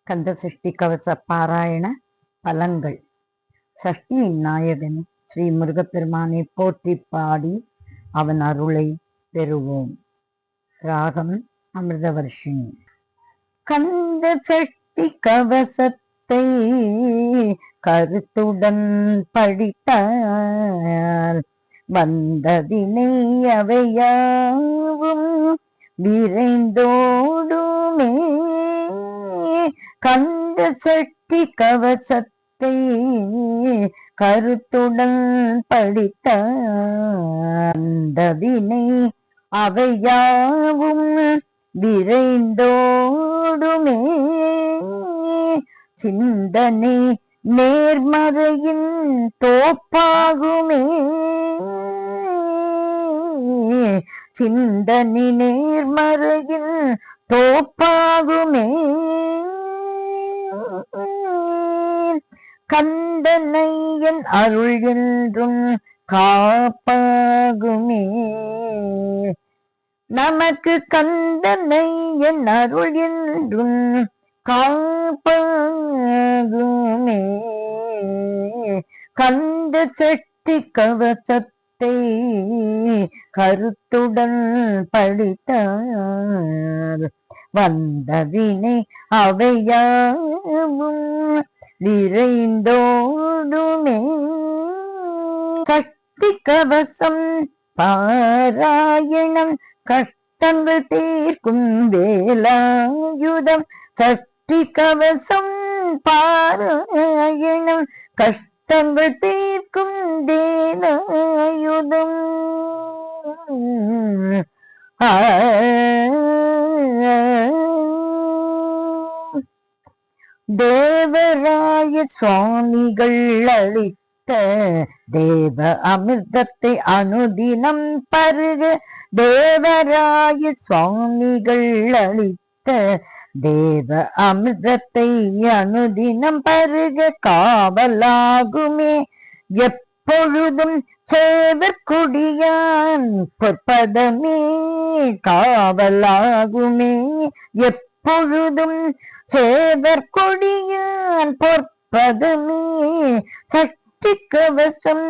கந்த சஷ்டி கவச பாராயண பலன்கள். சஷ்டியின் நாயகன் ஸ்ரீ முருகப்பெருமானை போற்றி பாடி அவன் அருளை பெறுவோம். ராகம் அமிர்தவர்ஷினி. கந்த சஷ்டி கவசத்தை கருத்துடன் படித்தார் வந்ததினை அவையாவும் விரைந்தோடுமே. கந்த சஷ்டி கவசத்தை கருத்துடன் படித்தவினை அவையாவும் விரைந்தோடுமே. சிந்தனை நேர்மறையின் தோப்பாகுமே. சிந்தனை நேர்மறையின் தோப்பாகுமே. கந்தனையன் அருள் என்றும் காப்பாகுமே. நமக்கு கந்தனையன் அருள் என்றும் காப்பாகுமே. கந்த சஷ்டி கவசத்தை கருத்துடன் படித்தார் வந்தவினை அவையாவும் விரைந்தோடுமே. சஷ்டி கவசம் பாராயணம் கஷ்டங்கள் தீர்க்கும் வேலாயுதம். சஷ்டி கவசம் பாராயணம் கஷ்டங்கள் தீர்க்கும் வேலாயுதம். தேவராய சுவாமிகள் அளித்த தேவ அமிர்தத்தை அனுதினம் பருக. தேவராய சுவாமிகள் அளித்த தேவ அமிர்தத்தை அனுதினம் பருக காவலாகுமே. எப்பொழுதும் சேவற்கொடியான் பொற்பதமே காவலாகுமே. எப்பொழுதும் சேவற்கொடியான் பொற்பதமே. சஷ்டி கவசம்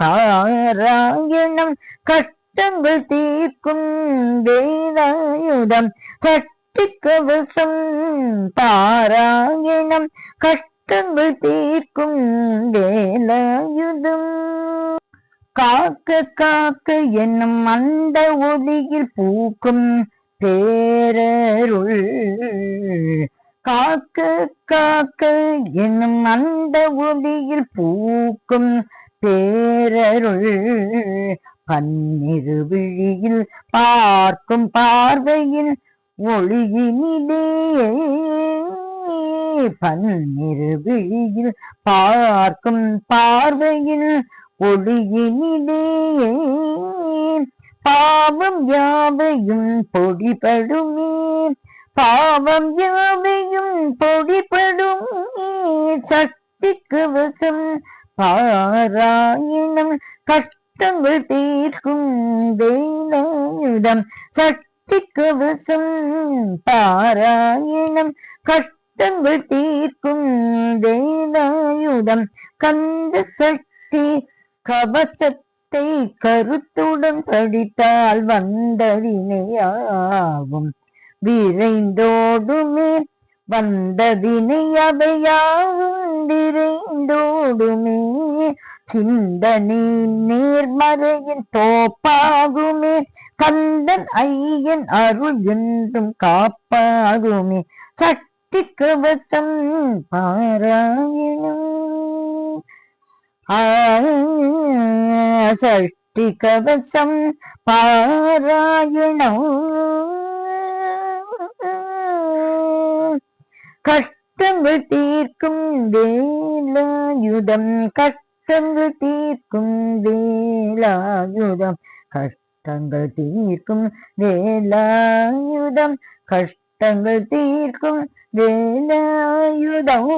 பாராயணம் கஷ்டங்கள் தீர்க்கும் வேலாயுதம். சஷ்டி கவசம் பாராயணம் கஷ்டங்கள் தீர்க்கும் வேலாயுதம். காக்க காக்க என்னும் அந்த ஒளியில் பூக்கும் பேரருள். காக்க காக்க என்னும் அந்த ஒளியில் பூக்கும் பேரருள். பன்னிரு விழியில் பார்க்கும் பார்வையில் ஒளியினிலே. பன்னிரு விழியில் பார்க்கும் பார்வையில் ஒளியினிலே. பாவம் யாவையும் பொடிபடுமே. பாவம் யாவையும் பொடிபடுமே. சஷ்டி கவசம் பாராயணம் கஷ்டங்கள் தீர்க்கும் வேலாயுதம். சஷ்டி கவசம் பாராயணம் கஷ்டங்கள் தீர்க்கும் வேலாயுதம். கந்த சஷ்டி கவசத்தை கருத்துடன் படித்தால் வந்தவினையாகும் விரைந்தோடுமே. வந்தவினை அவையாவும் விரைந்தோடுமே. சிந்தனை நேர்மறையின் தோப்பாகுமே. கந்தன் ஐயன் அருள் என்றும் காப்பாகுமே. சஷ்டி கவசம் பாராயணம். சஷ்டி கவசம் பாராயணம் கஷ்டங்கள் தீர்க்கும் வேலாயுதம். கஷ்டங்கள் தீர்க்கும் வேலாயுதம். கஷ்டங்கள் தீர்க்கும் வேலாயுதம். கஷ்டங்கள் தீர்க்கும் வேலாயுதம்.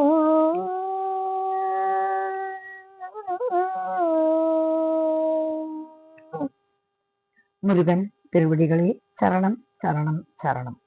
முருகன் திருவடிகளே சரணம் சரணம் சரணம்.